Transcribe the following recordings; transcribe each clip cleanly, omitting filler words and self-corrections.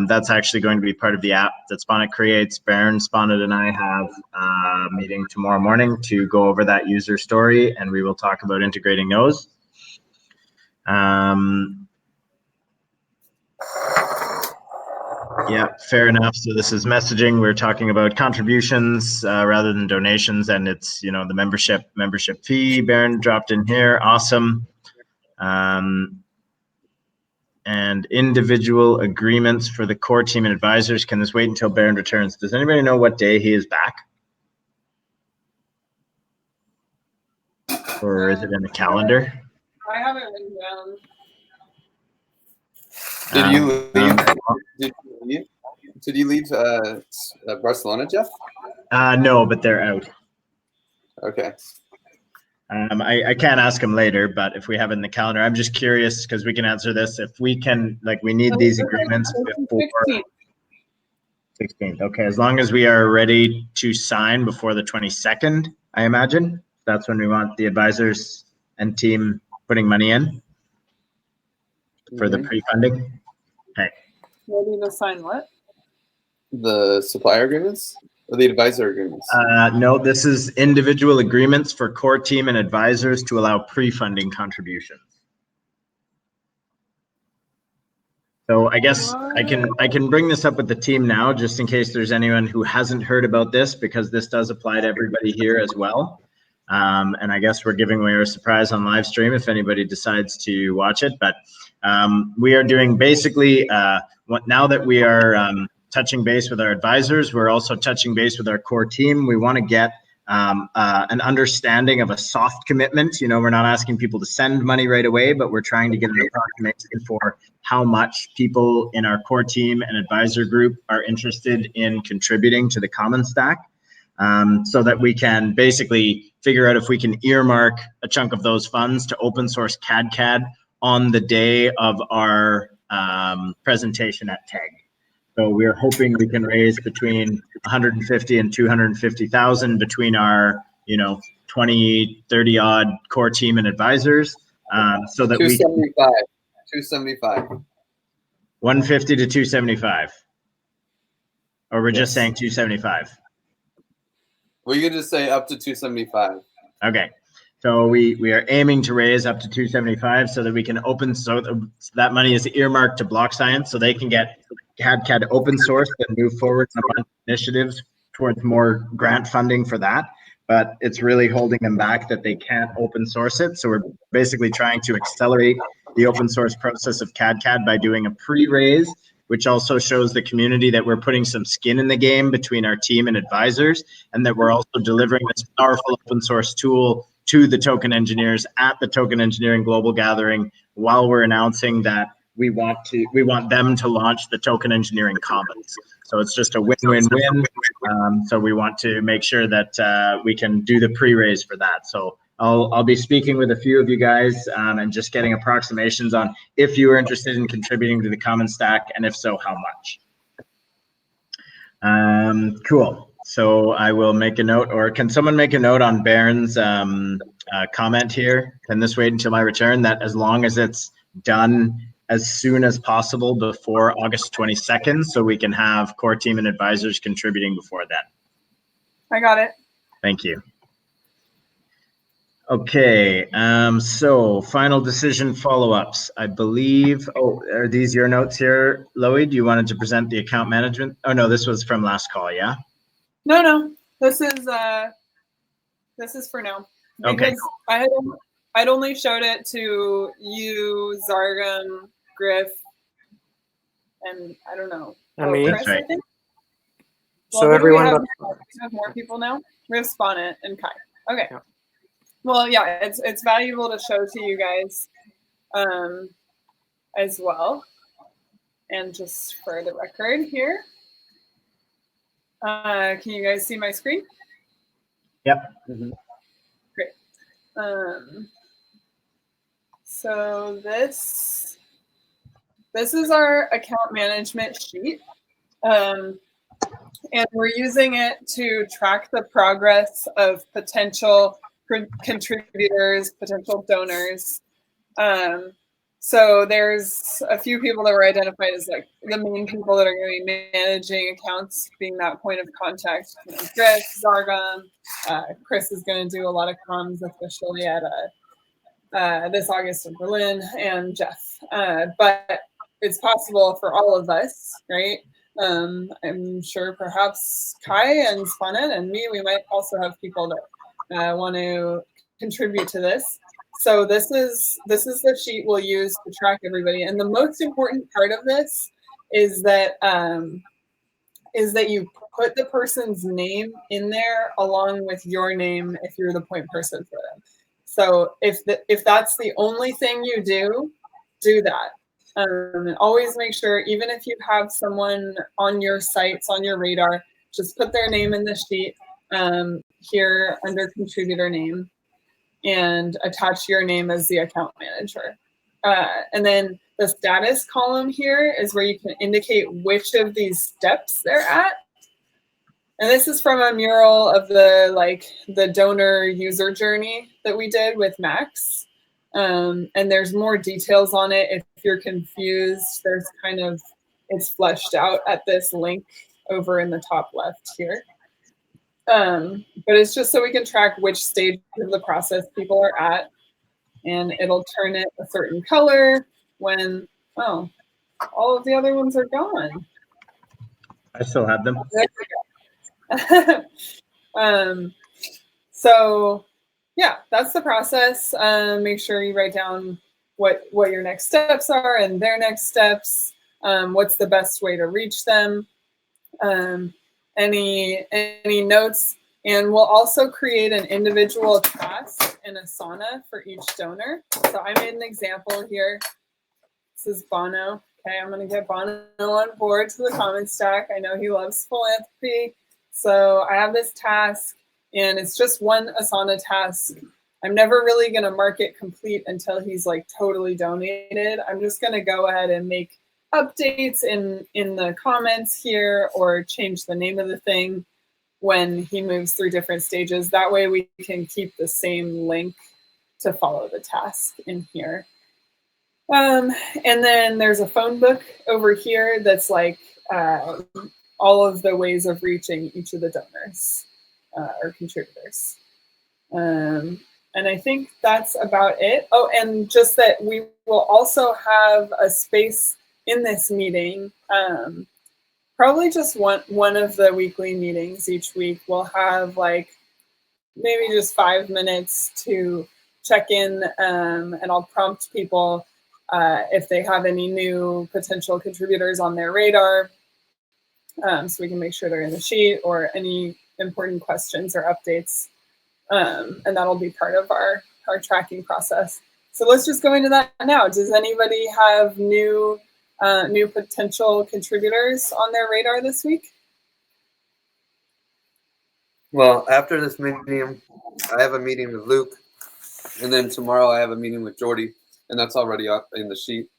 That's actually going to be part of the app that Sponnet creates. Baron, Sponnet, and I have a meeting tomorrow morning to go over that user story, and we will talk about integrating those. Yeah, fair enough. So this is messaging. We're talking about contributions rather than donations, and it's, you know, the membership fee. Baron dropped in here. Awesome. And individual agreements for the core team and advisors. Can this wait until Baron returns? Does anybody know what day he is back? Or is it in the calendar? I have it written down. Did you leave Barcelona, Jeff? No, but they're out. Okay. I can't ask him later, but if we have it in the calendar, I'm just curious because we can answer this. If we can, like, we need these agreements before 16th. Okay, as long as we are ready to sign before the 22nd, I imagine that's when we want the advisors and team putting money in for the pre-funding. Okay. Ready to sign what? The supplier agreements or the advisor agreements? No, this is individual agreements for core team and advisors to allow pre-funding contributions. So I guess I can bring this up with the team now, just in case there's anyone who hasn't heard about this, because this does apply to everybody here as well. And I guess we're giving away our surprise on live stream if anybody decides to watch it. But we are doing basically now that we are touching base with our advisors, we're also touching base with our core team. We want to get an understanding of a soft commitment. You know, we're not asking people to send money right away, but we're trying to get an approximation for how much people in our core team and advisor group are interested in contributing to the Common Stack, so that we can basically figure out if we can earmark a chunk of those funds to open source CAD on the day of our presentation at TAG. So we're hoping we can raise between 150 and 250,000 between our, 20, 30 odd core team and advisors, so that 275. 275. 150 to 275. Or we're just saying 275. Well, you can just say up to 275. Okay. So we are aiming to raise up to 275 so that we can that money is earmarked to Block Science so they can get CAD open source and move forward some initiatives towards more grant funding for that. But it's really holding them back that they can't open source it. So we're basically trying to accelerate the open source process of CAD by doing a pre-raise, which also shows the community that we're putting some skin in the game between our team and advisors, and that we're also delivering this powerful open source tool to the token engineers at the Token Engineering Global Gathering, while we're announcing that we want them to launch the Token Engineering Commons. So it's just a win-win-win. So we want to make sure that we can do the pre-raise for that. So I'll be speaking with a few of you guys and just getting approximations on if you are interested in contributing to the Common Stack, and if so, how much. Cool. So I will make a note, or can someone make a note on Baron's comment here? Can this wait until my return? That as long as it's done as soon as possible before August 22nd, so we can have core team and advisors contributing before then. I got it. Thank you. Okay, so final decision follow-ups. I believe, are these your notes here, Loie? You wanted to present the account management? Oh no, this was from last call, yeah? No, this is for now. Okay. Because I'd only showed it to you, Zargam, Griff, and I don't know. And me. Chris, right. I think. So Well, everyone we but have more people now. We have Sponnet and Kai. Okay. Yeah. Well, yeah, it's valuable to show to you guys as well. And just for the record here, can you guys see my screen? Yep. Mm-hmm. Great. So this is our account management sheet. And we're using it to track the progress of potential contributors, potential donors. So there's a few people that were identified as like the main people that are going to be managing accounts, being that point of contact. Griff, Zargam, Chris is going to do a lot of comms, especially at this August in Berlin, and Jeff. But it's possible for all of us, right? I'm sure perhaps Kai and Spanet and me, we might also have people that want to contribute to this. So this is the sheet we'll use to track everybody. And the most important part of this is that you put the person's name in there along with your name if you're the point person for them. So if that's the only thing you do that. And always make sure, even if you have someone on your sites, on your radar, just put their name in the sheet here under contributor name and attach your name as the account manager. And then the status column here is where you can indicate which of these steps they're at. And this is from a mural of the donor user journey that we did with Max. And there's more details on it. If you're confused, it's fleshed out at this link over in the top left here. But it's just so we can track which stage of the process people are at, and it'll turn it a certain color when, all of the other ones are gone. I still have them. So yeah, that's the process. Make sure you write down what your next steps are and their next steps. What's the best way to reach them? Any notes, and we'll also create an individual task in Asana for each donor. So I made an example here. This is Bono. Okay, I'm going to get Bono on board to the comment stack. I know he loves philanthropy. So I have this task, and it's just one Asana task. I'm never really going to mark it complete until he's like totally donated. I'm just going to go ahead and make updates in the comments here or change the name of the thing when he moves through different stages. That way we can keep the same link to follow the task in here. And then there's a phone book over here that's like all of the ways of reaching each of the donors or contributors. And I think that's about it. Oh, and just that we will also have a space in this meeting, probably just one of the weekly meetings each week. We'll have like maybe just 5 minutes to check in, and I'll prompt people if they have any new potential contributors on their radar, so we can make sure they're in the sheet, or any important questions or updates, and that'll be part of our tracking process. So let's just go into that now. Does anybody have new potential contributors on their radar this week? Well, after this meeting, I have a meeting with Luke, and then tomorrow I have a meeting with Jordy, and that's already up in the sheet.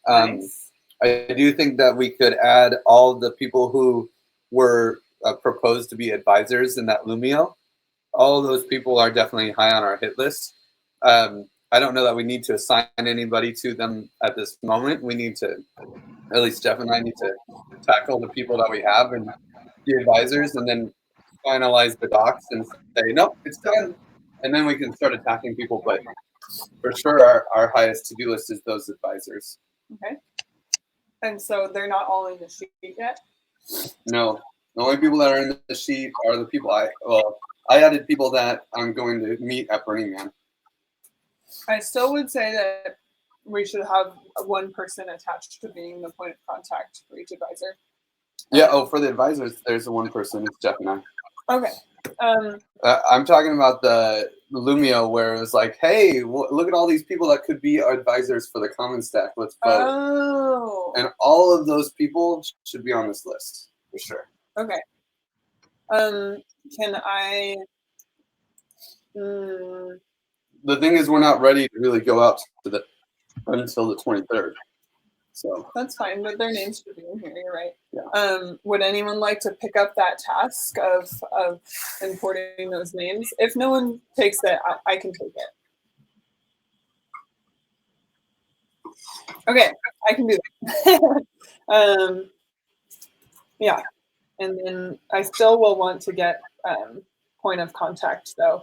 Nice. I do think that we could add all the people who were proposed to be advisors in that Lumio. All of those people are definitely high on our hit list. I don't know that we need to assign anybody to them at this moment. We need to, at least Jeff and I need to tackle the people that we have and the advisors, and then finalize the docs and say, nope, it's done. And then we can start attacking people. But for sure, our highest to-do list is those advisors. Okay. And so they're not all in the sheet yet? No. The only people that are in the sheet are the people I added people that I'm going to meet at Burning Man. I still would say that we should have one person attached to being the point of contact for each advisor. Yeah, for the advisors, there's the one person. It's Jeff and I. Okay. I'm talking about the Lumio where it was like, hey, look at all these people that could be our advisors for the common stack. Let's vote. Oh. And all of those people should be on this list for sure. Okay. Can I? The thing is, we're not ready to really go out to until the 23rd. So that's fine, but their names should be in here. You're right. Yeah. Would anyone like to pick up that task of importing those names? If no one takes it, I can take it. Okay, I can do that. Yeah, and then I still will want to get point of contact though,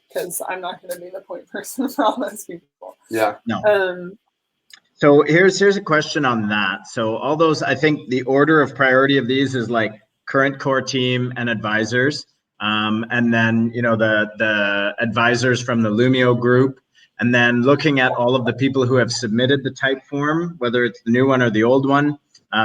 because I'm not going to be the point person for all those people. Yeah. No. So here's a question on that. So all those, I think the order of priority of these is like current core team and advisors, and then the advisors from the Lumio group, and then looking at all of the people who have submitted the type form, whether it's the new one or the old one,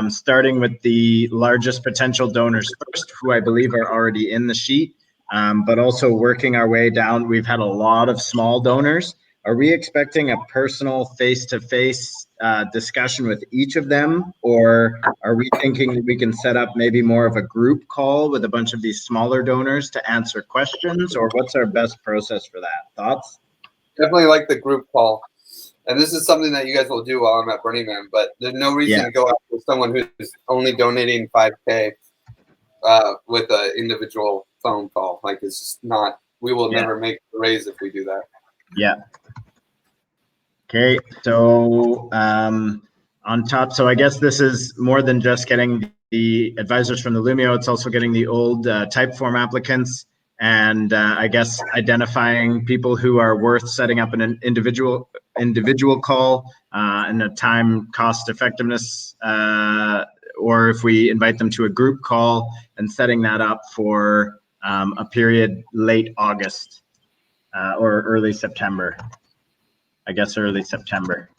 starting with the largest potential donors first, who I believe are already in the sheet, but also working our way down. We've had a lot of small donors. Are we expecting a personal face-to-face discussion with each of them, or are we thinking that we can set up maybe more of a group call with a bunch of these smaller donors to answer questions, or what's our best process for that? Thoughts? Definitely like the group call. And this is something that you guys will do while I'm at Burning Man, but there's no reason to go after someone who's only donating 5K with an individual phone call. Like, it's just not, we will never make the raise if we do that. Yeah. Okay, so on top, so I guess this is more than just getting the advisors from the Lumio, it's also getting the old type form applicants, and I guess identifying people who are worth setting up an individual call and a time cost effectiveness, or if we invite them to a group call and setting that up for a period late August or early September. I guess early September.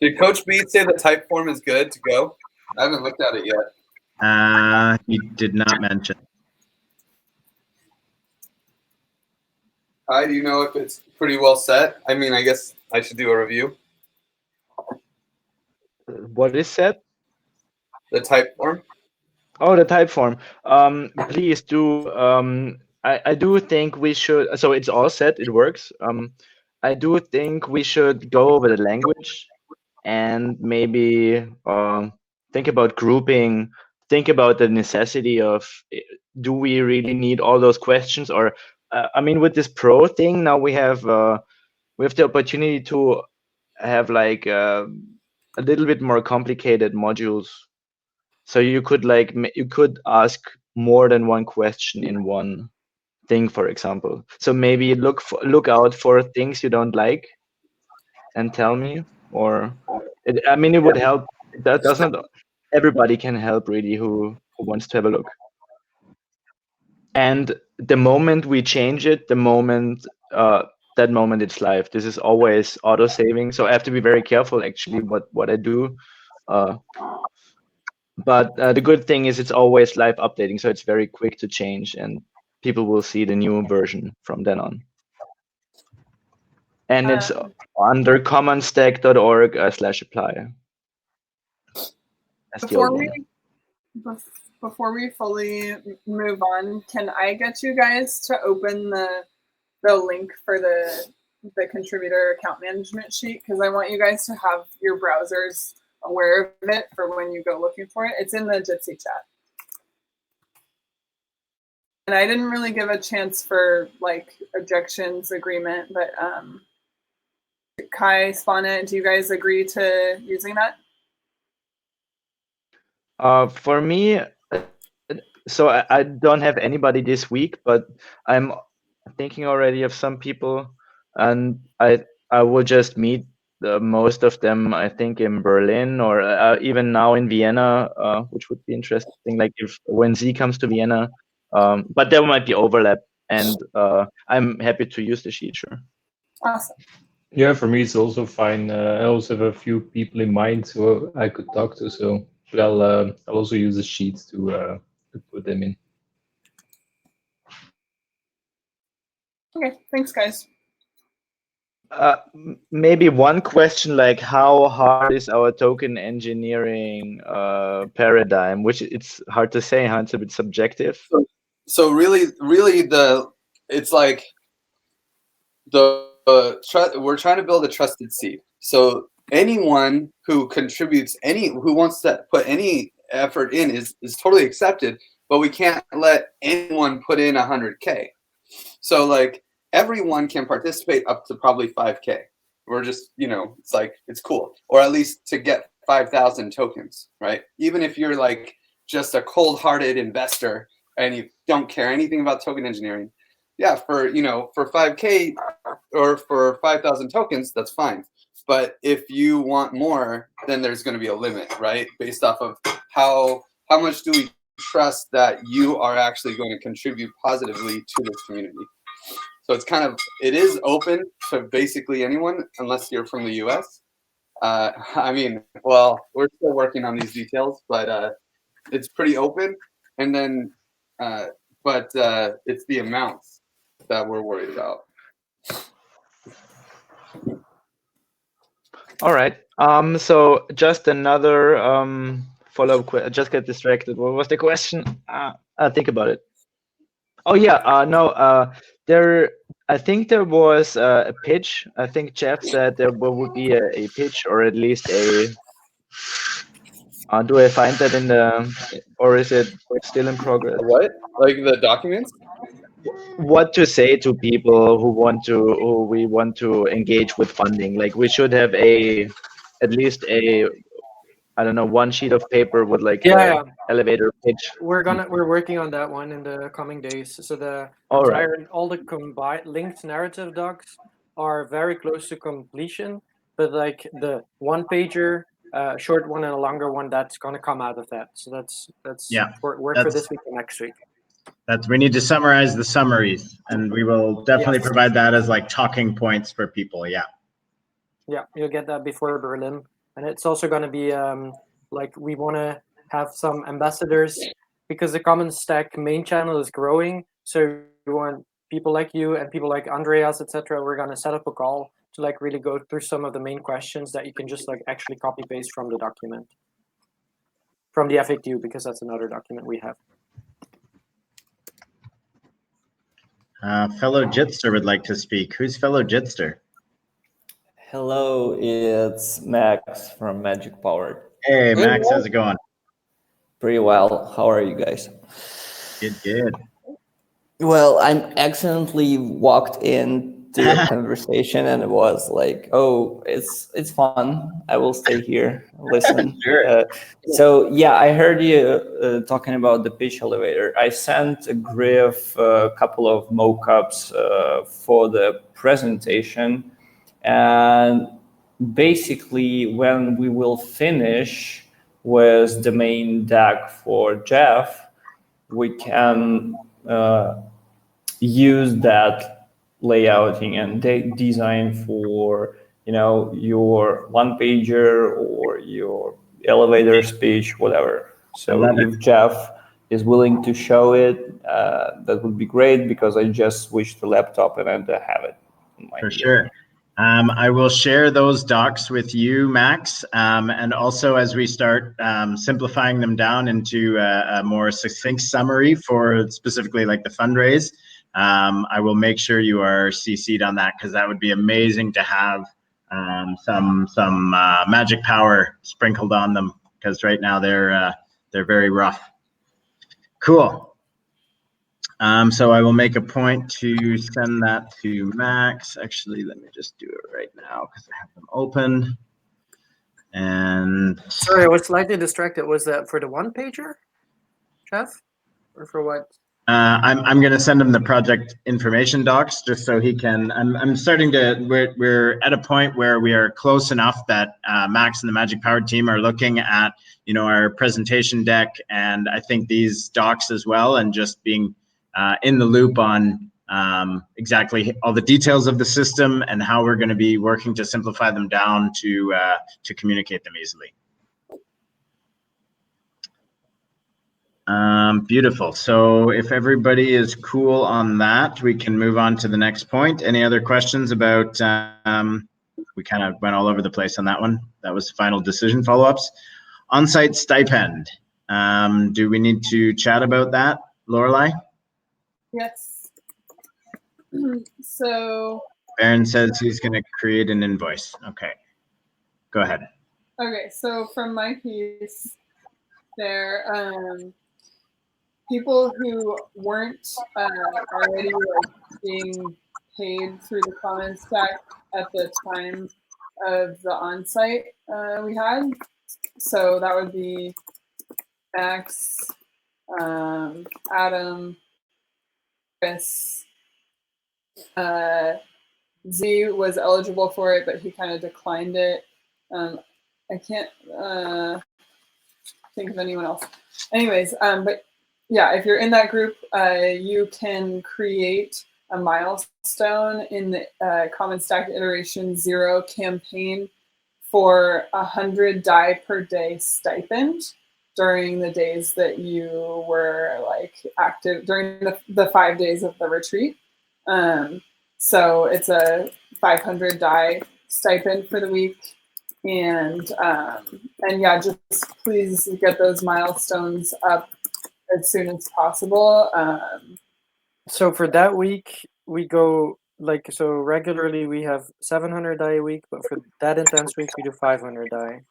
Did Coach B say the type form is good to go? I haven't looked at it yet. He did not mention. Hi, do you know if it's pretty well set? I mean, I guess I should do a review. What is set? The type form. Oh, the type form. Please do. I do think we should. So it's all set. It works. I do think we should go over the language and maybe think about grouping. Think about the necessity of do we really need all those questions? Or I mean, with this pro thing now we have the opportunity to have like a little bit more complicated modules. So you could ask more than one question in one thing, for example. So maybe look out for things you don't like and tell me, or I mean, it would help. That doesn't everybody can help really who wants to have a look. And the moment we change it, that moment it's live. This is always auto saving, so I have to be very careful actually what I do. But the good thing is it's always live updating, so it's very quick to change, and people will see the new version from then on. And it's under commonstack.org/apply. Before we fully move on, can I get you guys to open the link for the contributor account management sheet? Because I want you guys to have your browsers aware of it for when you go looking for it. It's in the Jitsi chat. And I didn't really give a chance for like objections agreement, but Kai, Spana, do you guys agree to using that? For me, so I don't have anybody this week, but I'm thinking already of some people, and I will just meet most of them, I think, in Berlin or even now in Vienna, which would be interesting. Like when Z comes to Vienna, but there might be overlap, and I'm happy to use the sheet. Sure. Awesome. Yeah, for me it's also fine. I also have a few people in mind who I could talk to, so I'll also use the sheets to put them in. Okay, thanks, guys. Maybe one question, like how hard is our token engineering paradigm? Which it's hard to say, huh? It's a bit subjective. So really, it's like we're trying to build a trusted seed. So anyone who contributes, who wants to put any effort in is totally accepted, but we can't let anyone put in 100K. So like everyone can participate up to probably 5K. We're just, it's like, it's cool. Or at least to get 5,000 tokens, right? Even if you're like just a cold-hearted investor and you don't care anything about token engineering, yeah, for 5K or for 5,000 tokens, that's fine. But if you want more, then there's going to be a limit, right? Based off of how much do we trust that you are actually going to contribute positively to this community. So it is open to basically anyone, unless you're from the US. I mean, well, we're still working on these details, but it's pretty open. And then, but it's the amounts that we're worried about. All right. So just another follow-up question. Just get distracted. What was the question? Think about it. Oh yeah. No. I think there was a pitch. I think Jeff said there would be a pitch, or at least a. Do I find that in the, or is it still in progress? What? Like the documents? What to say to people who we want to engage with funding? Like we should have at least I don't know, one sheet of paper with like Yeah. elevator pitch. We're working on that one in the coming days. So all the combined linked narrative docs are very close to completion, but like the one pager, short one and a longer one, that's gonna come out of that. So that's work for this week and next week. We need to summarize the summaries, and we will definitely provide that as like talking points for people. Yeah. Yeah, you'll get that before Berlin. And it's also going to be like we want to have some ambassadors because the Common Stack main channel is growing. So we want people like you and people like Andreas, etc. We're going to set up a call to like really go through some of the main questions that you can just like actually copy paste from the document, from the FAQ, because that's another document we have. Fellow Jitster would like to speak. Who's fellow Jitster? Hello, it's Max from Magic Powered. Hey, Max, how's it going? Pretty well. How are you guys? Good. Well, I'm accidentally walked into the conversation and it was like, oh, it's fun. I will stay here, listen. Sure. So yeah, I heard you talking about the pitch elevator. I sent Griff a couple of mock-ups for the presentation. And basically, when we will finish with the main deck for Jeff, we can use that layouting and design for your one pager or your elevator speech, whatever. So if Jeff is willing to show it, that would be great, because I just switched the laptop and I have it. For sure. I will share those docs with you, Max, and also as we start simplifying them down into a more succinct summary for specifically like the fundraise, I will make sure you are CC'd on that, because that would be amazing to have some magic power sprinkled on them, because right now they're very rough. Cool. So I will make a point to send that to Max. Actually, let me just do it right now because I have them open. And sorry, I was slightly distracted. Was that for the one pager, Jeff, or for what? I'm going to send him the project information docs just so he can. I'm starting to. We're at a point where we are close enough that Max and the Magic Powered team are looking at our presentation deck, and I think these docs as well, and just being in the loop on exactly all the details of the system and how we're going to be working to simplify them down to communicate them easily. Beautiful. So if everybody is cool on that, we can move on to the next point. Any other questions about, we kind of went all over the place on that one. That was final decision follow-ups. On-site stipend. Do we need to chat about that, Lorelei? Yes. So. Aaron says he's going to create an invoice. Okay. Go ahead. Okay, so from my piece, there. People who weren't already like being paid through the Common Stack at the time of the on-site we had. So that would be Max, Adam, Chris. Z was eligible for it, but he kind of declined it. I can't think of anyone else. Anyways, but yeah, if you're in that group, you can create a milestone in the Common Stack Iteration 0 campaign for 100 DAI per day stipend during the days that you were like active during the 5 days of the retreat. So it's a 500 DAI stipend for the week. And yeah, just please get those milestones up as soon as possible. So for that week, we go like, so regularly we have 700 DAI a week, but for that intense week, we do 500 DAI.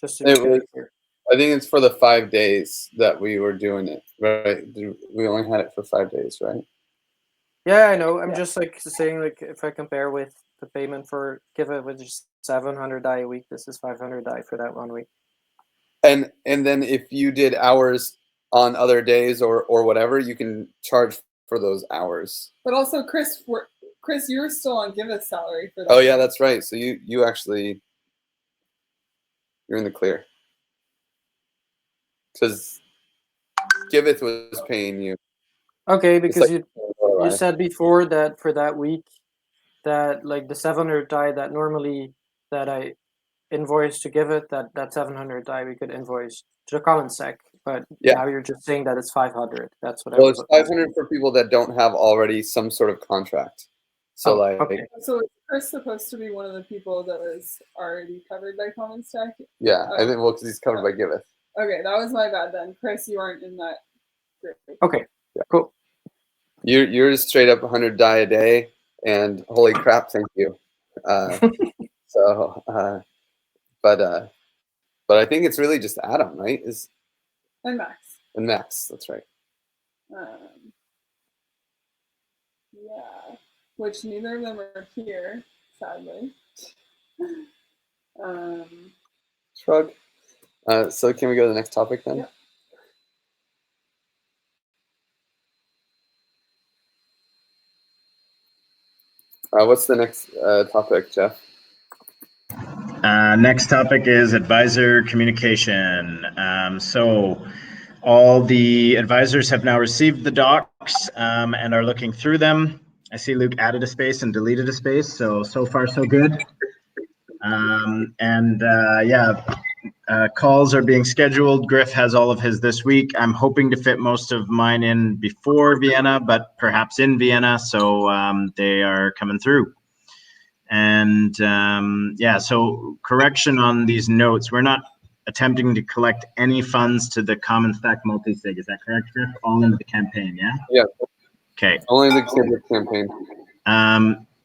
Just to be clear. I think it's for the 5 days that we were doing it, right? We only had it for 5 days, right? Yeah, I know. I'm just like saying, like, if I compare with the payment for Give It, which is 700 DAI a week, this is 500 DAI for that 1 week. And then if you did hours on other days or whatever, you can charge for those hours. But also, Chris, you're still on Give Us salary for that. Oh yeah, that's right. So you actually, you're in the clear. Because Giveth was paying you. Okay, because like, you said before that for that week, that like the 700 DAI that normally that I invoice to Give It, that 700 DAI we could invoice to the Common Stack, but now you're just saying that it's 500. That's what I was. Well, it's 500 for people that don't have already some sort of contract. So okay. So is Chris supposed to be one of the people that was already covered by Common Stack? Yeah, I think because he's covered by Giveth. Okay, that was my bad then. Chris, you aren't in that group. Okay, cool. You're straight up 100 DAI a day, and holy crap, thank you. But I think it's really just Adam, right? And Max. And Max, that's right. Yeah, which neither of them are here, sadly. Shrug. So can we go to the next topic then? Yep. What's the next topic, Jeff? Next topic is advisor communication. So all the advisors have now received the docs and are looking through them. I see Luke added a space and deleted a space, so far so good. Calls are being scheduled. Griff has all of his this week. I'm hoping to fit most of mine in before Vienna, but perhaps in Vienna, so they are coming through. And so correction on these notes. We're not attempting to collect any funds to the Common Stack multi-sig. Is that correct, Griff? All into the campaign, yeah? Yeah. Okay. Only the campaign.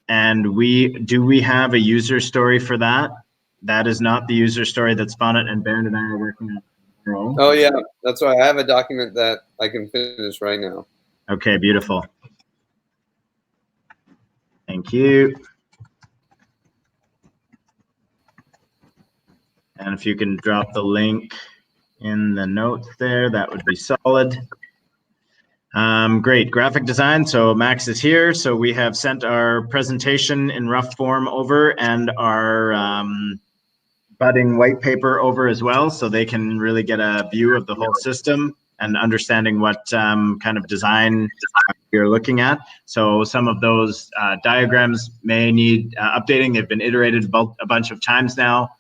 And do we have a user story for that? That is not the user story that Bonnet and Baron and I are working on. Oh yeah, that's right. I have a document that I can finish right now. Okay, beautiful. Thank you. And if you can drop the link in the notes there, that would be solid. Great, graphic design. So Max is here. So we have sent our presentation in rough form over and our budding white paper over as well, so they can really get a view of the whole system and understanding what kind of design you're looking at. So some of those diagrams may need updating. They've been iterated a bunch of times now.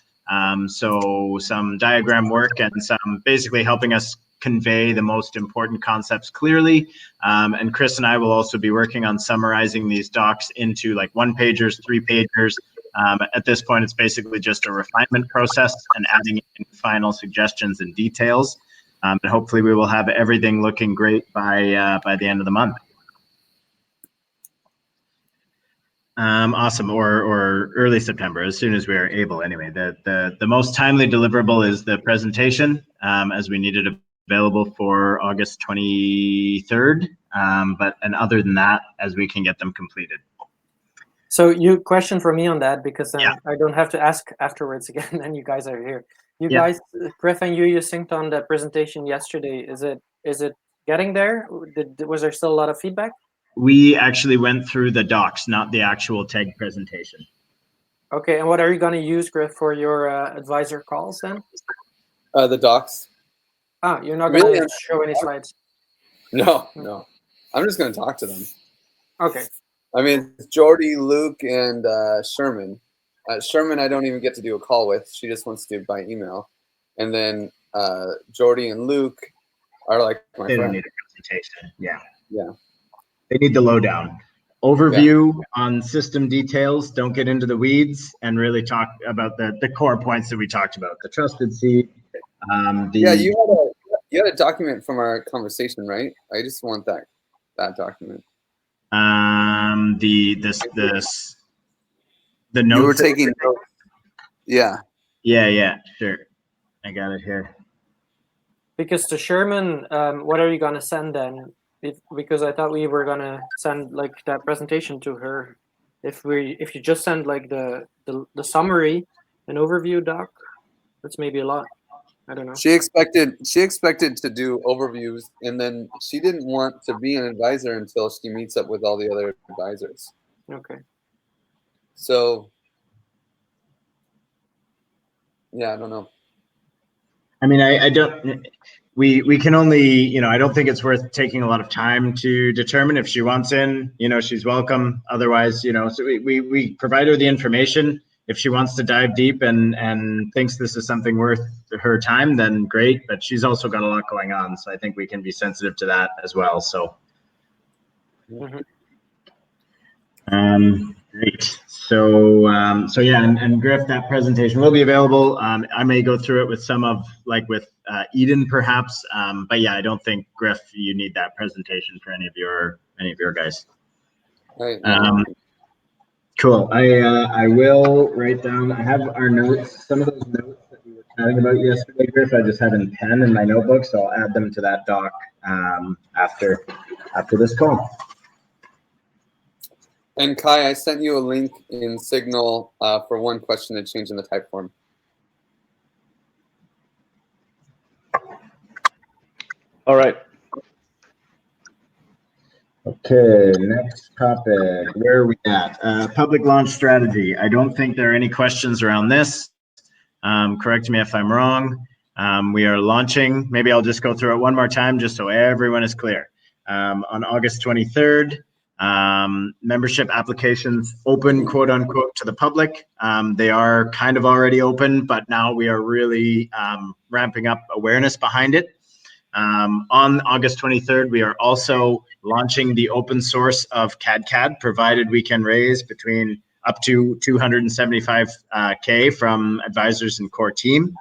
So some diagram work and some basically helping us convey the most important concepts clearly. And Chris and I will also be working on summarizing these docs into like 1-pagers, 3-pagers. At this point, it's basically just a refinement process and adding in final suggestions and details. And hopefully we will have everything looking great by the end of the month. Awesome. Or early September, as soon as we are able. Anyway, the most timely deliverable is the presentation, as we need it available for August 23rd. And other than that, as we can get them completed. So you question for me on that, because then Yeah. I don't have to ask afterwards again, and you guys are here. You Yeah. guys, Griff and you synced on the presentation yesterday. Is it getting there? Was there still a lot of feedback? We actually went through the docs, not the actual TEG presentation. Okay, and what are you going to use, Griff, for your advisor calls then? The docs. Ah, you're not going to Really? show any slides? No. I'm just going to talk to them. Okay. I mean, Jordy, Luke, and Sherman. Sherman, I don't even get to do a call with. She just wants to do by email. And then Jordy and Luke are like my They don't friends. need a presentation. Yeah. Yeah. They need the lowdown. Overview on system details. Don't get into the weeds, and really talk about the core points that we talked about. The trusted seed. Yeah, you had a document from our conversation, right? I just want that document. The notes. You were taking notes. Yeah. Yeah, sure. I got it here. Because to Sherman, what are you going to send then? Because I thought we were going to send like that presentation to her. If you just send like the summary, an overview doc, that's maybe a lot. I don't know. She expected to do overviews, and then she didn't want to be an advisor until she meets up with all the other advisors. Okay. So, yeah, I don't know. I mean, I don't. We can only, I don't think it's worth taking a lot of time to determine. If she wants in, she's welcome. Otherwise, so we provide her the information. If she wants to dive deep and thinks this is something worth her time, then great. But she's also got a lot going on, so I think we can be sensitive to that as well. So, great. So yeah, and Griff, that presentation will be available. I may go through it with some of with Eden perhaps, but yeah, I don't think Griff, you need that presentation for any of your guys. Right. Cool. I will write down. I have our notes. Some of those notes that we were chatting about yesterday, Griff, I just have in pen in my notebook, so I'll add them to that doc after this call. And Kai, I sent you a link in Signal for one question to change in the type form. All right. Okay, next topic. Where are we at? Public launch strategy. I don't think there are any questions around this. Correct me if I'm wrong. We are launching. Maybe I'll just go through it one more time just so everyone is clear. On August 23rd, membership applications open, quote unquote, to the public. They are kind of already open, but now we are really ramping up awareness behind it. On August 23rd, we are also launching the open source of CAD, provided we can raise between up to 275K from advisors and core team.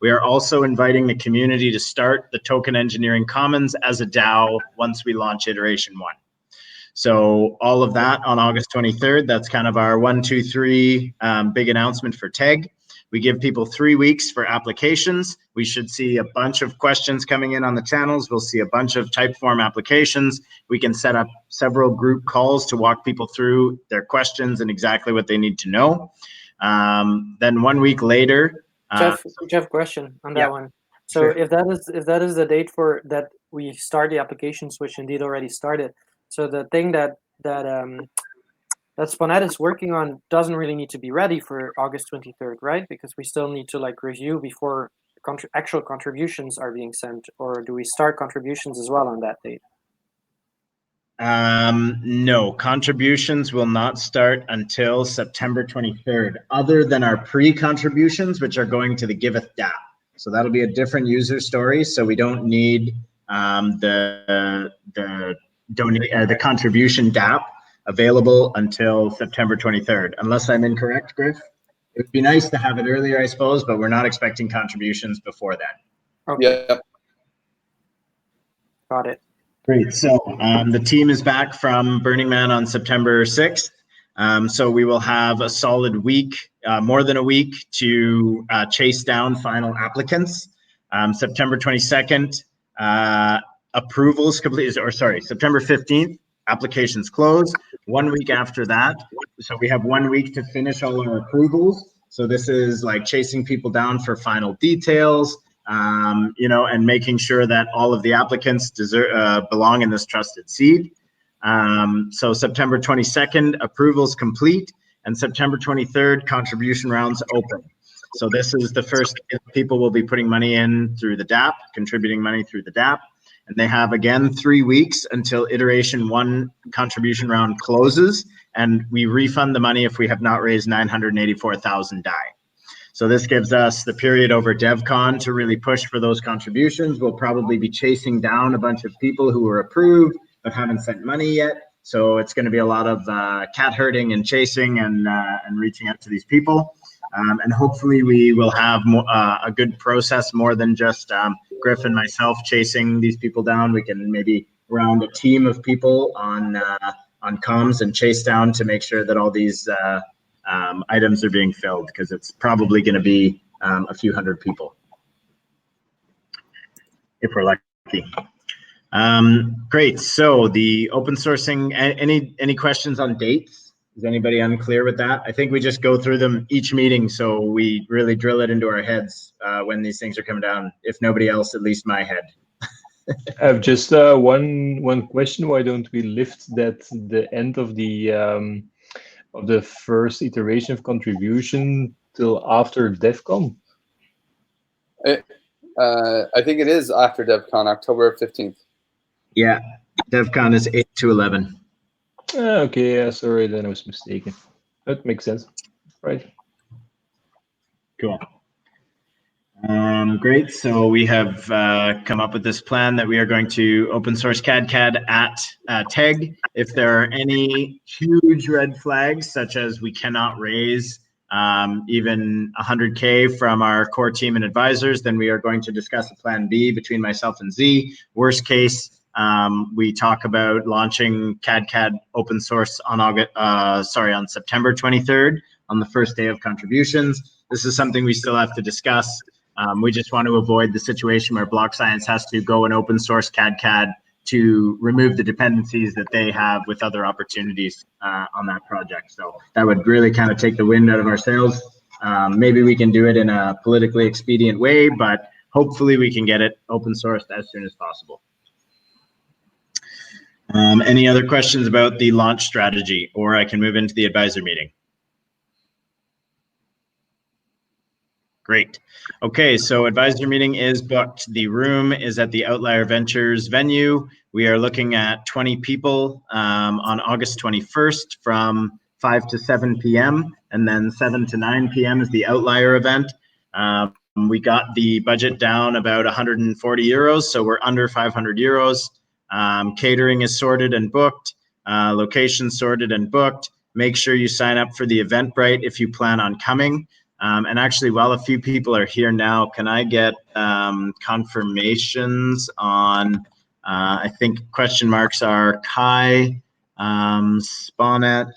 We are also inviting the community to start the Token Engineering Commons as a DAO once we launch iteration 1. So all of that on August 23rd, that's kind of our 1, 2, 3 big announcement for TEG. We give people 3 weeks for applications. We should see a bunch of questions coming in on the channels. We'll see a bunch of Typeform applications. We can set up several group calls to walk people through their questions and exactly what they need to know. Then 1 week later, Jeff, question on that one. So sure. if that is the date for that we start the applications, which indeed already started. So the thing that Sponet is working on doesn't really need to be ready for August 23rd, right? Because we still need to review before actual contributions are being sent, or do we start contributions as well on that date? No, contributions will not start until September 23rd, other than our pre-contributions, which are going to the Giveth DApp. So that'll be a different user story. So we don't need the contribution DApp available until September 23rd, unless I'm incorrect, Griff. It would be nice to have it earlier, I suppose, but we're not expecting contributions before then. Okay. Yep. Got it. Great. So the team is back from Burning Man on September 6th. So we will have a solid week, more than a week, to chase down final applicants. September 22nd, approvals complete, or sorry, September 15th, applications close. 1 week after that, so we have 1 week to finish all our approvals. So this is like chasing people down for final details, you know, and making sure that all of the applicants belong in this trusted seed. So September 22nd, approvals complete, and September 23rd, contribution rounds open. So this is the first people will be putting money in through the DApp, contributing money through the DApp. And they have, again, 3 weeks until iteration 1 contribution round closes. And we refund the money if we have not raised 984,000 DAI. So this gives us the period over DevCon to really push for those contributions. We'll probably be chasing down a bunch of people who were approved but haven't sent money yet. So it's going to be a lot of cat herding and chasing and reaching out to these people. And hopefully we will have a good process, more than just Griff and myself chasing these people down. We can maybe round a team of people on comms and chase down to make sure that all these items are being filled, because it's probably going to be a few hundred people if we're lucky. Great. So the open sourcing, any questions on dates? Is anybody unclear with that? I think we just go through them each meeting, so we really drill it into our heads when these things are coming down. If nobody else, at least my head. I have just one question. Why don't we lift that the end of the first iteration of contribution till after DevCon? I think it is after DevCon, October 15th. Yeah, DevCon is 8 to 11. Okay, yeah, sorry, then I was mistaken. That makes sense, right? Cool. Great. So we have come up with this plan that we are going to open source CAD at TEG. If there are any huge red flags, such as we cannot raise even 100K from our core team and advisors, then we are going to discuss a plan B between myself and Z. Worst case, we talk about launching CAD open source on on September 23rd, on the first day of contributions. This is something we still have to discuss. We just want to avoid the situation where Block Science has to go and open source CAD to remove the dependencies that they have with other opportunities on that project. So that would really kind of take the wind out of our sails. Maybe we can do it in a politically expedient way, but hopefully we can get it open sourced as soon as possible. Any other questions about the launch strategy, or I can move into the advisor meeting? Great. Okay, so advisor meeting is booked. The room is at the Outlier Ventures venue. We are looking at 20 people on August 21st from 5 to 7 p.m. and then 7 to 9 p.m. is the Outlier event. We got the budget down about 140 euros, so we're under 500 euros. Catering is sorted and booked. Location sorted and booked. Make sure you sign up for the Eventbrite if you plan on coming. And actually, while a few people are here now, can I get confirmations on, I think question marks are Kai, Sponet,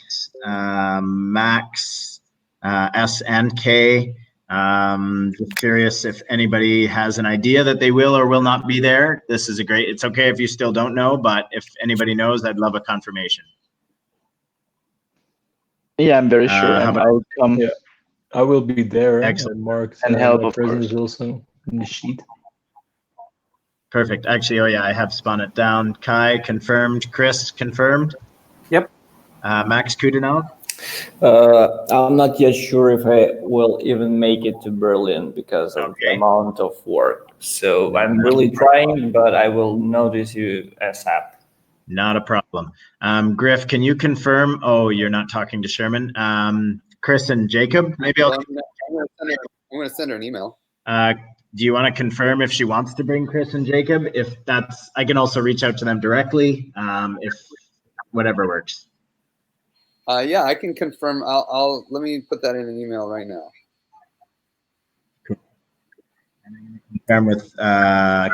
Max, S and K. Just curious if anybody has an idea that they will or will not be there. This is it's okay if you still don't know, but if anybody knows, I'd love a confirmation. Yeah, I'm very sure. I'll come. Yeah, I will be there. Excellent. Mark And help, my of presence course. also in the sheet. Perfect. Actually, oh yeah, I have spun it down. Kai confirmed. Chris confirmed. Yep. Max Kudenov. I'm not yet sure if I will even make it to Berlin because of the amount of work. So I'm really trying, but I will notice you ASAP. Not a problem. Griff, can you confirm? Oh, you're not talking to Sherman. Chris and Jacob, maybe I'm going to send her an email. Do you want to confirm if she wants to bring Chris and Jacob? If that's, I can also reach out to them directly. If whatever works. Yeah, I can confirm. I'll let me put that in an email right now. Cool.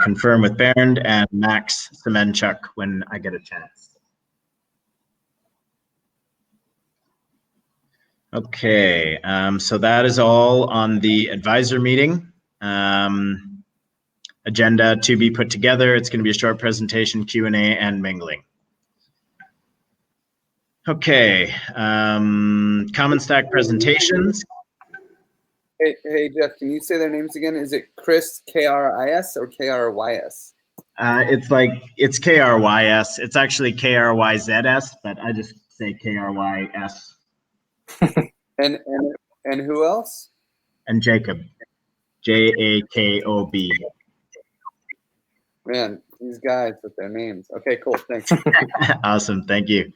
Confirm with Bernd and Max Semenchuk when I get a chance. Okay, so that is all on the advisor meeting. Agenda to be put together. It's going to be a short presentation, Q&A, and mingling. Okay, Common Stack presentations. Hey, Jeff, can you say their names again? Is it Chris, K-R-I-S, or K-R-Y-S? It's K-R-Y-S. It's actually K-R-Y-Z-S, but I just say K-R-Y-S. And who else? And Jacob, J-A-K-O-B. Man, these guys with their names. Okay, cool. Thanks. Awesome, thank you.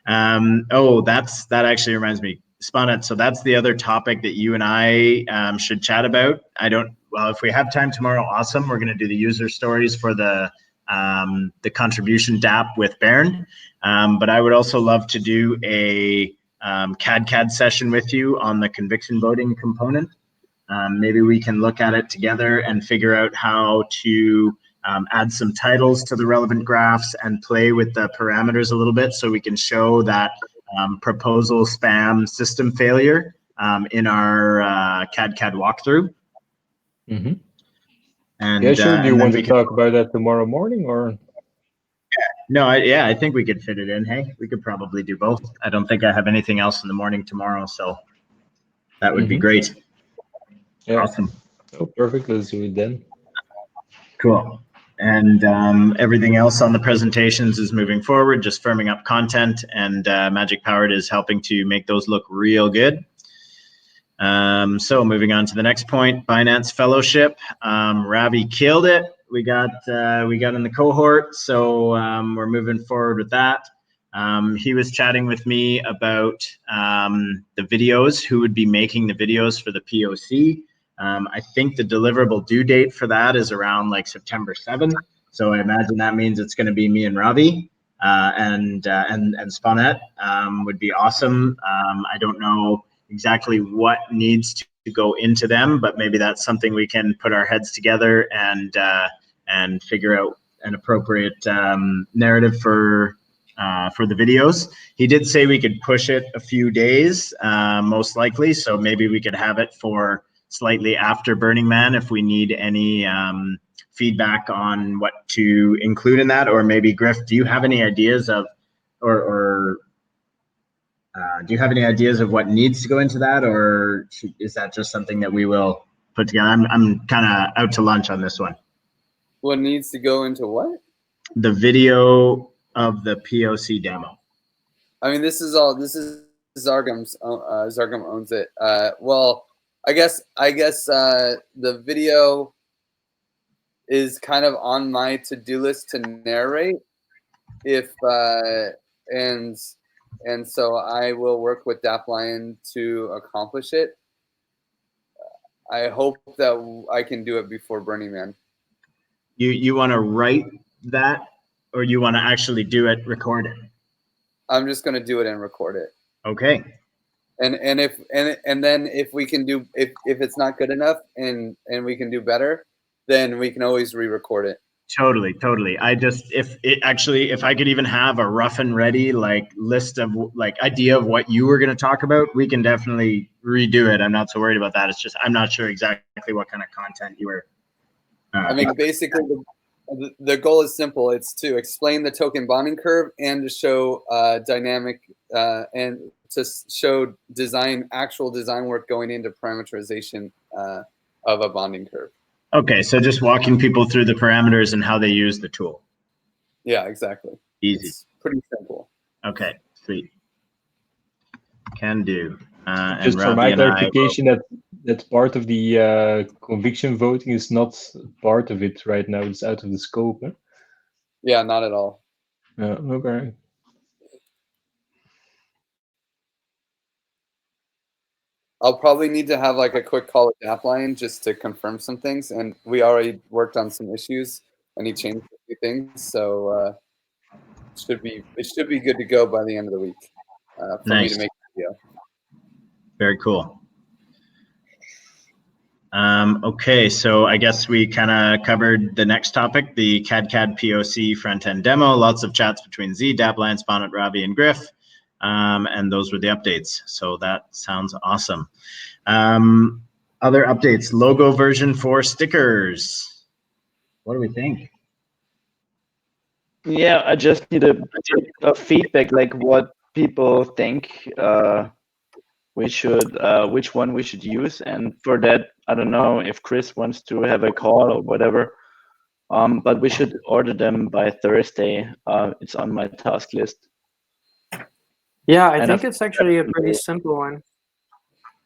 That actually reminds me, Spunnet. So that's the other topic that you and I should chat about. Well, if we have time tomorrow, awesome. We're going to do the user stories for the contribution DApp with Baron. But I would also love to do a CAD session with you on the conviction voting component. Maybe we can look at it together and figure out how to add some titles to the relevant graphs and play with the parameters a little bit so we can show that proposal spam system failure in our CAD walkthrough. Mm-hmm. And, yeah, sure. Do you want to can talk about that tomorrow morning or? No, I think we could fit it in. Hey, we could probably do both. I don't think I have anything else in the morning tomorrow, so that would be great. Yeah. Awesome. Oh, perfect. Let's do it then. Cool. And everything else on the presentations is moving forward, just firming up content, and Magic Powered is helping to make those look real good. So moving on to the next point, Binance Fellowship. Ravi killed it. We got in the cohort, so we're moving forward with that. He was chatting with me about the videos, who would be making the videos for the POC. I think the deliverable due date for that is around like September 7th. So I imagine that means it's going to be me and Ravi, and Spunnet would be awesome. I don't know exactly what needs to go into them, but maybe that's something we can put our heads together and figure out an appropriate narrative for the videos. He did say we could push it a few days, most likely. So maybe we could have it for slightly after Burning Man if we need any feedback on what to include in that. Or maybe Griff, do you have any ideas of, do you have any ideas of what needs to go into that, or is that just something that we will put together? I'm kind of out to lunch on this one. What needs to go into what? The video of the POC demo. I mean, this is Zargum's. Zargum owns it. Well, I guess the video is kind of on my to-do list to narrate. And so I will work with DappLion to accomplish it. I hope that I can do it before Burning Man. You want to write that, or you want to actually do it, record it? I'm just going to do it and record it. Okay. And then if we can do, if it's not good enough and we can do better, then we can always re-record it. Totally. If I could even have a rough and ready like list of like idea of what you were going to talk about, we can definitely redo it. I'm not so worried about that. It's just I'm not sure exactly what kind of content you were. I mean, basically, the goal is simple. It's to explain the token bonding curve and to show dynamic and to show actual design work going into parameterization of a bonding curve. Okay, so just walking people through the parameters and how they use the tool. Yeah, exactly. Easy. It's pretty simple. Okay, sweet. Can do. Just for my clarification, that part of the conviction voting is not part of it right now. It's out of the scope. Huh? Yeah, not at all. Okay. I'll probably need to have like a quick call with DappLion just to confirm some things. And we already worked on some issues and he changed a few things. So it should be good to go by the end of the week for me to make a video. Very cool. Okay, so I guess we kind of covered the next topic, the CAD POC front-end demo. Lots of chats between Z, DappLion, Spunnet, Ravi, and Griff. And those were the updates. So that sounds awesome. Other updates, logo version 4 stickers. What do we think? Yeah, I just need a feedback, like what people think we should, which one we should use. And for that, I don't know if Chris wants to have a call or whatever. But we should order them by Thursday. It's on my task list. Yeah, I And think I've- it's actually a pretty simple one.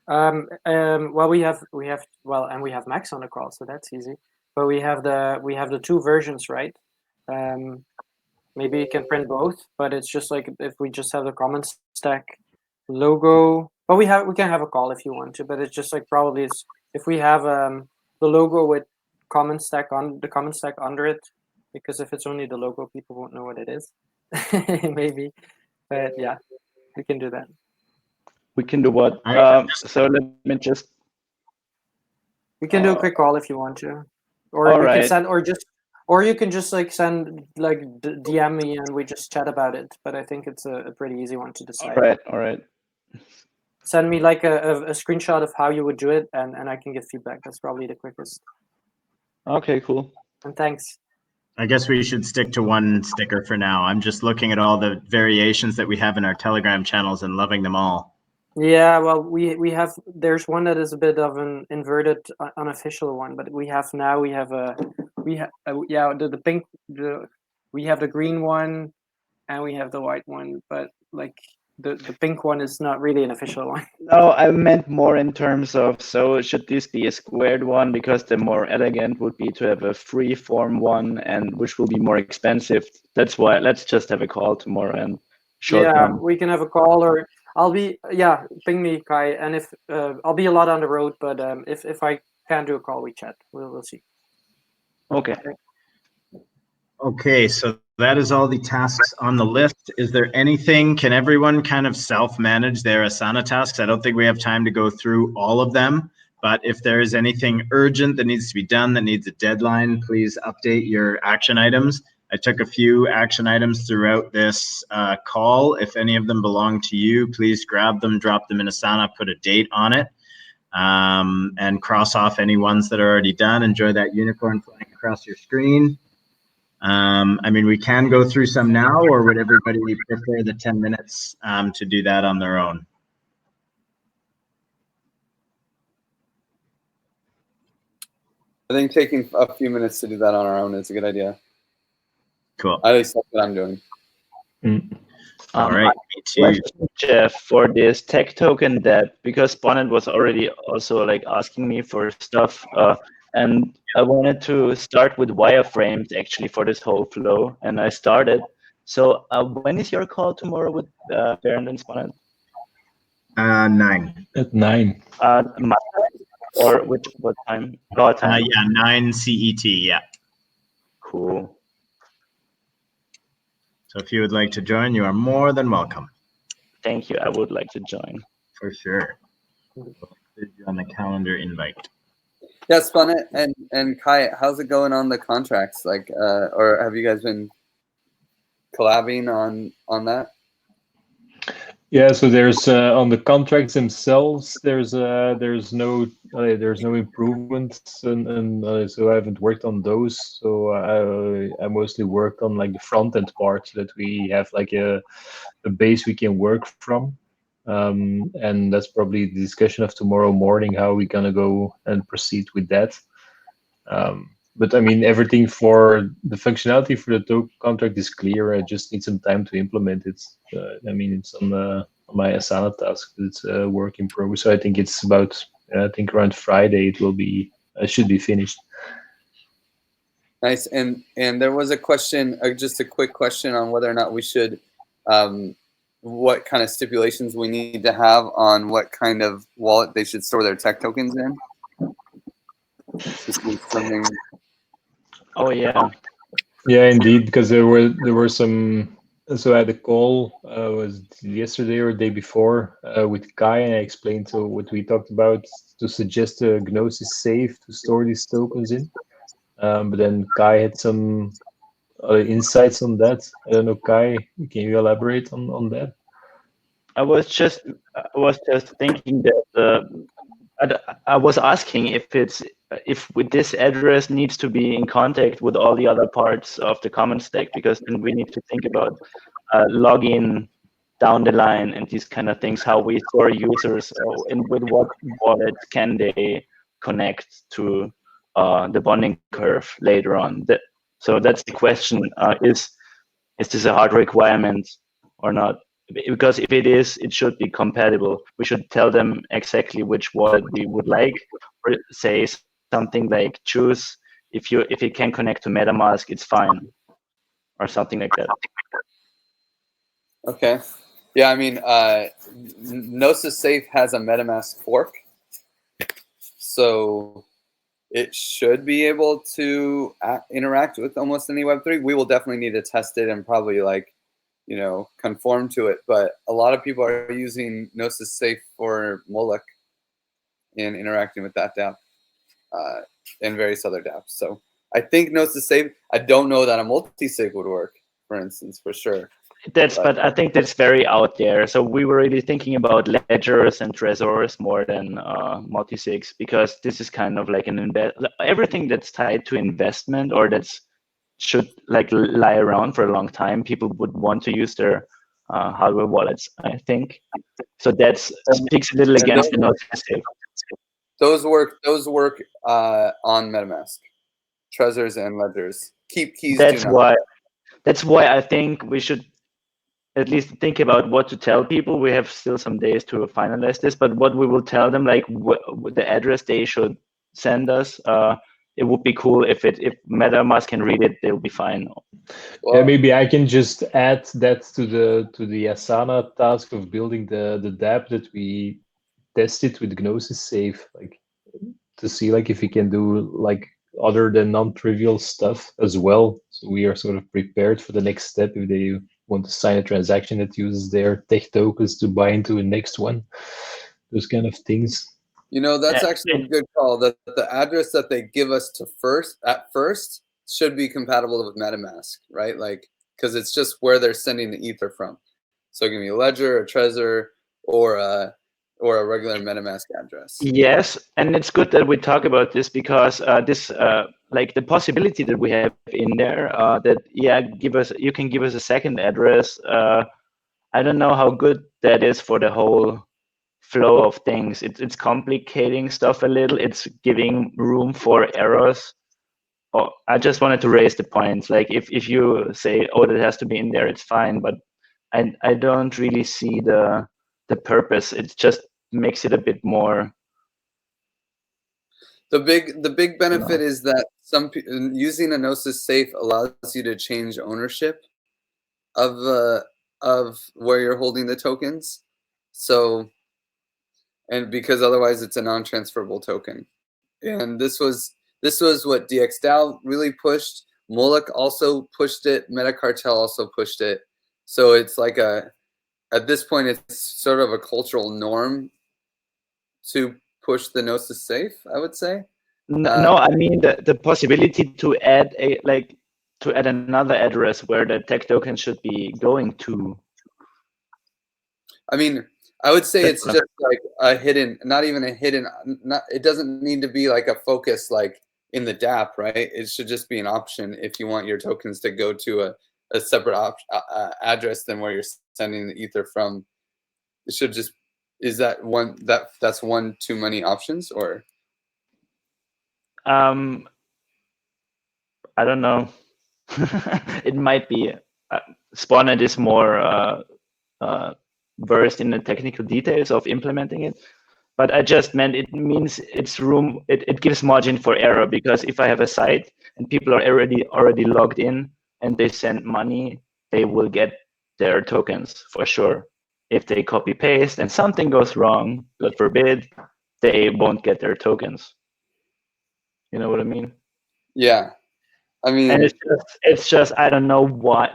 Well, we have and we have Max on the call, so that's easy. But we have the two versions, right? Maybe you can print both, but it's just like if we just have the common stack logo. But we can have a call if you want to. But it's just like probably it's if we have the logo with common stack on the common stack under it, because if it's only the logo, people won't know what it is. Maybe, but yeah, we can do that. We can do what? So let me just. We can do a quick call if you want to, or All we can right. send, or you can just like send like DM me and we just chat about it. But I think it's a pretty easy one to decide. All right. Send me like a screenshot of how you would do it, and I can give feedback. That's probably the quickest. Okay, cool. And thanks. I guess we should stick to one sticker for now. I'm just looking at all the variations that we have in our Telegram channels and loving them all. Yeah, well, we have, there's one that is a bit of an inverted unofficial one, but we have the pink, we have the green one, and we have the white one, but like the pink one is not really an official one. No, I meant more in terms of, so should this be a squared one, because the more elegant would be to have a free form one, and which will be more expensive. That's why let's just have a call tomorrow and short one. We can have a call, or I'll be, ping me, Kai, and if I'll be a lot on the road, but if I can do a call, we chat. We'll see. Okay. Okay, so that is all the tasks on the list. Is there anything, can everyone kind of self-manage their Asana tasks? I don't think we have time to go through all of them, but if there is anything urgent that needs to be done, that needs a deadline, please update your action items. I took a few action items throughout this call. If any of them belong to you, please grab them, drop them in Asana, put a date on it, and cross off any ones that are already done. Enjoy that unicorn flying across your screen. I mean, we can go through some now, or would everybody prefer the 10 minutes to do that on their own? I think taking a few minutes to do that on our own is a good idea. Cool. At least that's what I'm doing. All right. Me too. Question, Jeff, for this tech token that, because Bonnet was already also like asking me for stuff, and I wanted to start with wireframes actually for this whole flow, and I started. So when is your call tomorrow with Bernd and Bonnet? 9. At 9. My, or what time? Our time. Yeah, 9 CET. Yeah. Cool. So if you would like to join, you are more than welcome. Thank you. I would like to join. For sure. We'll include you on the calendar invite. Yeah, Spunnet and Kai, how's it going on the contracts? Like, or have you guys been collabing on that? Yeah, so there's on the contracts themselves, there's no improvements, and so I haven't worked on those. So I mostly worked on like the front end part, so that we have like a base we can work from, and that's probably the discussion of tomorrow morning, how we're gonna go and proceed with that. But I mean, everything for the functionality for the token contract is clear. I just need some time to implement it. I mean, it's on my Asana task. It's a work in progress. So I think it's about, I think around Friday it should be finished. Nice. And there was a question, just a quick question on whether or not we should, what kind of stipulations we need to have on what kind of wallet they should store their tech tokens in. Just something. Oh yeah. Yeah, indeed, because there were some. So I had a call was yesterday or the day before with Kai, and I explained to what we talked about to suggest a Gnosis safe to store these tokens in. But then Kai had some insights on that. I don't know, Kai, can you elaborate on that? I was just thinking that I was asking if with this address needs to be in contact with all the other parts of the common stack, because then we need to think about login down the line and these kind of things, how we store users and with what wallet can they connect to the bonding curve later on. So that's the question, is this a hard requirement or not? Because if it is, it should be compatible. We should tell them exactly which wallet we would like, or say something like choose if it can connect to MetaMask, it's fine, or something like that. Okay. Yeah, I mean, Gnosis Safe has a MetaMask fork, so it should be able to interact with almost any Web3. We will definitely need to test it and probably conform to it. But a lot of people are using Gnosis Safe for Moloch and interacting with that dApp and various other dApps. So I think Gnosis Safe. I don't know that a multi-sig would work, for instance, for sure. But I think that's very out there. So we were really thinking about ledgers and trezors more than multi-sigs, because this is kind of like everything that's tied to investment or should lie around for a long time. People would want to use their hardware wallets, I think. So that speaks a little against the Gnosis Safe. Those work on MetaMask, trezors and ledgers. Keep keys. That's why I think we should at least think about what to tell people. We have still some days to finalize this, but what we will tell them, like the address they should send us, it would be cool if MetaMask can read it, they'll be fine. Well, yeah, maybe I can just add that to the Asana task of building the dApp that we tested with Gnosis Safe, to see if we can do other than non-trivial stuff as well. So we are sort of prepared for the next step if they want to sign a transaction that uses their tech tokens to buy into the next one. Those kind of things. That's actually a good call. That the address that they give us at first should be compatible with MetaMask, right? Because it's just where they're sending the Ether from. So it can be a ledger, a trezor, or a regular MetaMask address. Yes, and it's good that we talk about this, because the possibility that we have in there, you can give us a second address. I don't know how good that is for the whole flow of things. It's complicating stuff a little. It's giving room for errors. I just wanted to raise the points. If you say, oh, that has to be in there, it's fine, but I don't really see the purpose. It just makes it a bit more. The big benefit is that using a Gnosis Safe allows you to change ownership of where you're holding the tokens. So, and because otherwise it's a non-transferable token. And this was what DXDAO really pushed. Moloch also pushed it. Metacartel also pushed it. So it's at this point, it's sort of a cultural norm to push the Gnosis Safe, I would say. No, I mean the possibility to add another address where the tech token should be going to. I mean, I would say it's just a hidden, not even a hidden. It doesn't need to be a focus in the dApp, right? It should just be an option if you want your tokens to go to a separate address than where you're sending the Ether from. It should just, is that that's one too many options, or? I don't know. It might be. Spawned is more versed in the technical details of implementing it, but I just meant it means it gives margin for error, because if I have a site and people are already logged in and they send money, they will get their tokens for sure. If they copy paste and something goes wrong, God forbid, they won't get their tokens. You know what I mean? Yeah. I mean, and it's just I don't know why.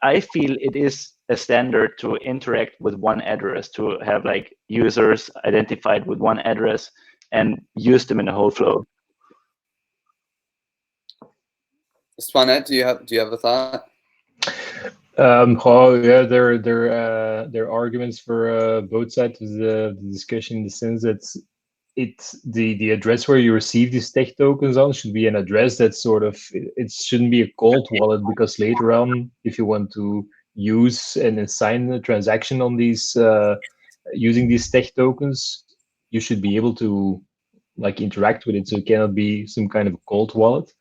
I feel it is a standard to interact with one address, to have users identified with one address and use them in the whole flow. Spanette, do you have a thought? Oh yeah, there are arguments for both sides of the discussion in the sense that the address where you receive these tech tokens on should be an address that's sort of it shouldn't be a cold wallet, because later on, if you want to use and sign a transaction on these using these tech tokens, you should be able to like interact with it. So it cannot be some kind of a cold wallet.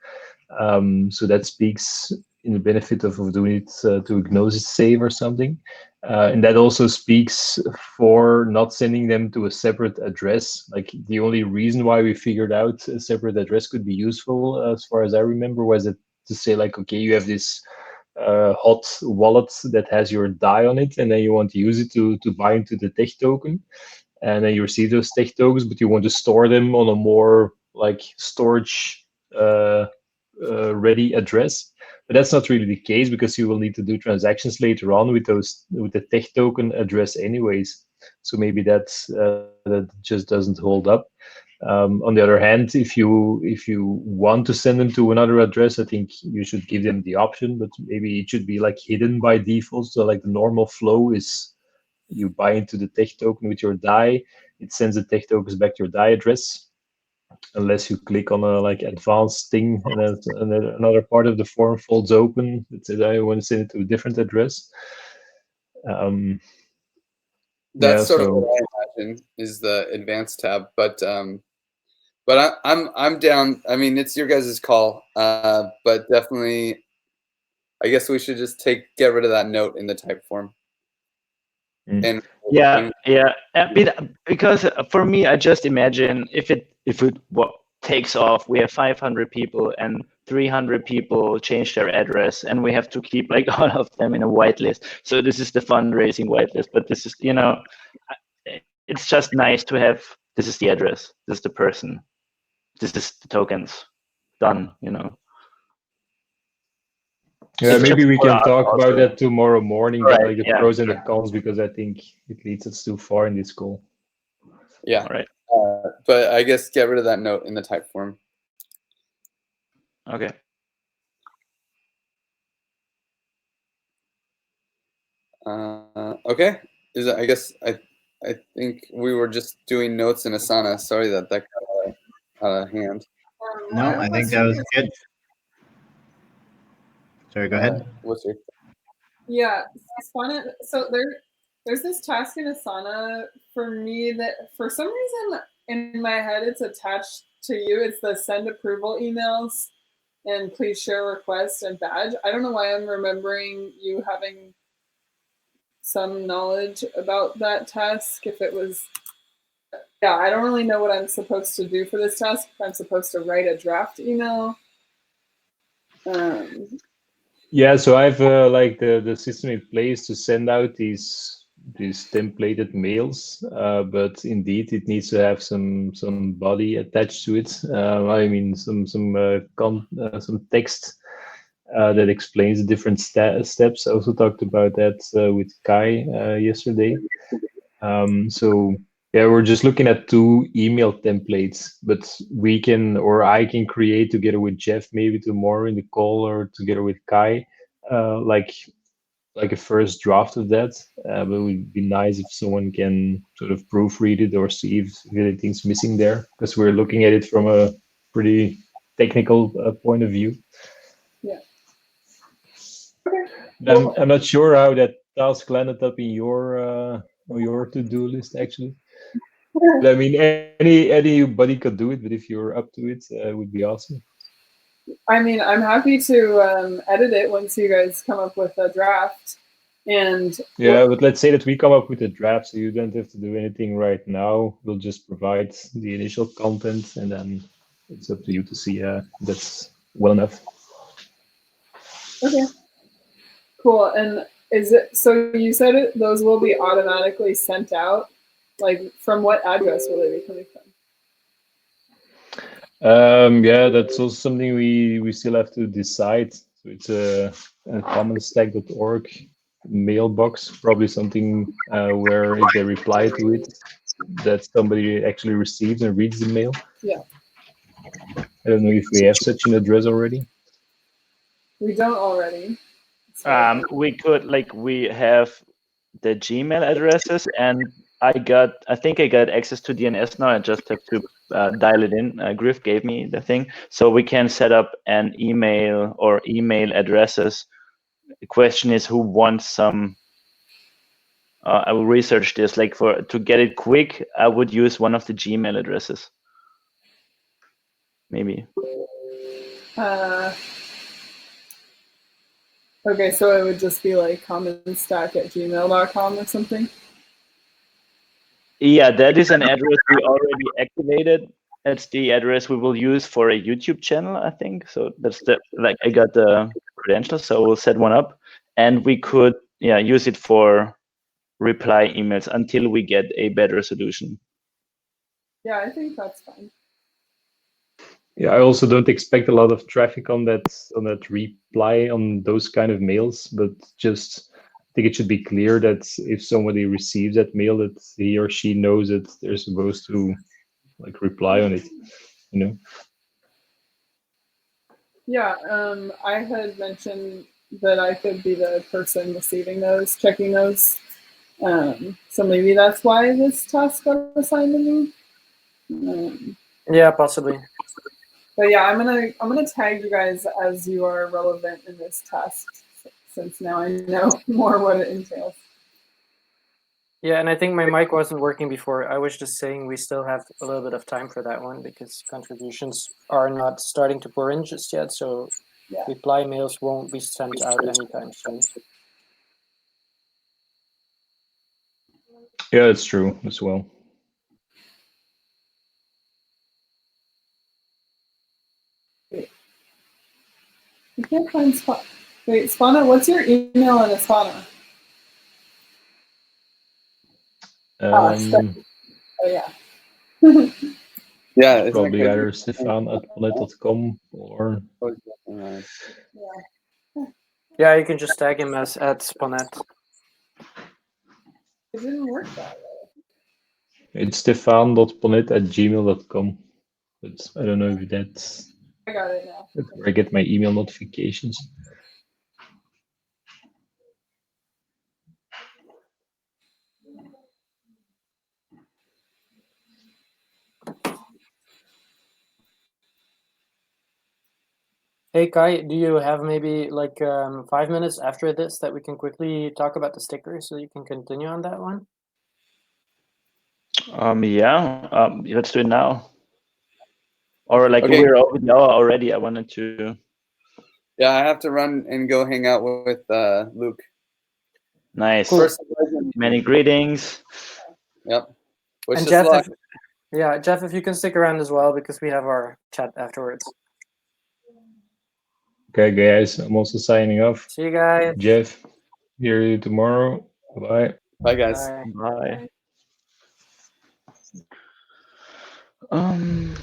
So that speaks in the benefit of doing it to Gnosis Save or something. And that also speaks for not sending them to a separate address. Like the only reason why we figured out a separate address could be useful, as far as I remember, was it to say like, okay, you have this hot wallet that has your DAI on it, and then you want to use it to buy into the tech token. And then you receive those tech tokens, but you want to store them on a more like storage ready address. But that's not really the case, because you will need to do transactions later on with the tech token address anyways. So maybe that just doesn't hold up. On the other hand, if you want to send them to another address, I think you should give them the option, but maybe it should be like hidden by default. So like the normal flow is you buy into the tech token with your DAI, it sends the tech tokens back to your DAI address, unless you click on a like advanced thing, and then another part of the form folds open that says I want to send it to a different address. That's sort of what I imagine is the advanced tab, but I'm down. I mean, it's your guys' call, but definitely, I guess we should just get rid of that note in the type form. And because for me, I just imagine if it takes off, we have 500 people and 300 people change their address, and we have to keep like all of them in a whitelist. So this is the fundraising whitelist, but this is, it's just nice to have, this is the address, this is the person, this is the tokens, done, Yeah, maybe we can talk about that tomorrow morning, right, like the pros and the cons, because I think it leads us too far in this call. Yeah. All right. But I guess get rid of that note in the type form. Okay. Okay. I guess I think we were just doing notes in Asana. Sorry that got out of hand. No, I think that was good. Sorry, go ahead. What's your? Yeah, Asana. So there's this task in Asana for me that for some reason in my head it's attached to you. It's the send approval emails and please share request and badge. I don't know why I'm remembering you having some knowledge about that task. If it was, yeah, I don't really know what I'm supposed to do for this task. If I'm supposed to write a draft email. Yeah, so I have like the system in place to send out these templated mails, but indeed it needs to have some body attached to it. I mean some text that explains the different steps. I also talked about that with Kai yesterday. So yeah, we're just looking at 2 email templates, but we can, or I can create together with Jeff maybe tomorrow in the call, or together with Kai, like a first draft of that. But it would be nice if someone can sort of proofread it or see if anything's missing there, because we're looking at it from a pretty technical point of view. Yeah. I'm not sure how that task landed up in your to-do list actually. But I mean, anybody could do it, but if you're up to it, it would be awesome. I mean, I'm happy to edit it once you guys come up with a draft. And yeah, but let's say that we come up with a draft, so you don't have to do anything right now. We'll just provide the initial content, and then it's up to you to see that's well enough. Okay. Cool. And is it, so you said those will be automatically sent out? Like from what address will they be coming from? Yeah, that's also something we still have to decide. So it's a commonstack.org mailbox, probably something where if they reply to it, that somebody actually receives and reads the mail. Yeah. I don't know if we have such an address already. We don't already. We could we have the Gmail addresses, and I think I got access to DNS now. I just have to dial it in. Griff gave me the thing, so we can set up an email or email addresses. The question is who wants some. I will research this. To get it quick, I would use one of the Gmail addresses. Maybe. Okay, so it would just be like commonstack@gmail.com or something. Yeah, that is an address we already activated. That's the address we will use for a YouTube channel, I think. So that's I got the credentials, so we'll set one up, and we could use it for reply emails until we get a better solution. Yeah, I think that's fine. Yeah, I also don't expect a lot of traffic on that reply on those kind of mails, but just I think it should be clear that if somebody receives that mail, that he or she knows that they're supposed to reply on it, Yeah, I had mentioned that I could be the person receiving those, checking those. So maybe that's why this task got assigned to me. Yeah, possibly. But yeah, I'm gonna tag you guys as you are relevant in this task, since now I know more what it entails. Yeah, and I think my mic wasn't working before. I was just saying we still have a little bit of time for that one because contributions are not starting to pour in just yet. So reply mails won't be sent out anytime soon. Yeah, that's true as well. I can't find Spana. Wait, Spana, what's your email in Asana? Oh yeah. Yeah, it's probably either stefan@ponet.com or. Yeah, you can just tag him as @Sponet. It didn't work that way. It's stefan.ponet@gmail.com. But I don't know if that's. I got it now. Where I get my email notifications. Hey Kai, do you have maybe 5 minutes after this that we can quickly talk about the sticker so you can continue on that one? Let's do it now. Or Okay. we're over the hour already. I wanted to. Yeah, I have to run and go hang out with Luke. Nice. Cool. Many greetings. Yep. And Jeff, Jeff, if you can stick around as well because we have our chat afterwards. Okay, guys, I'm also signing off. See you guys. Jeff, hear you tomorrow. Bye. Bye, guys. Bye.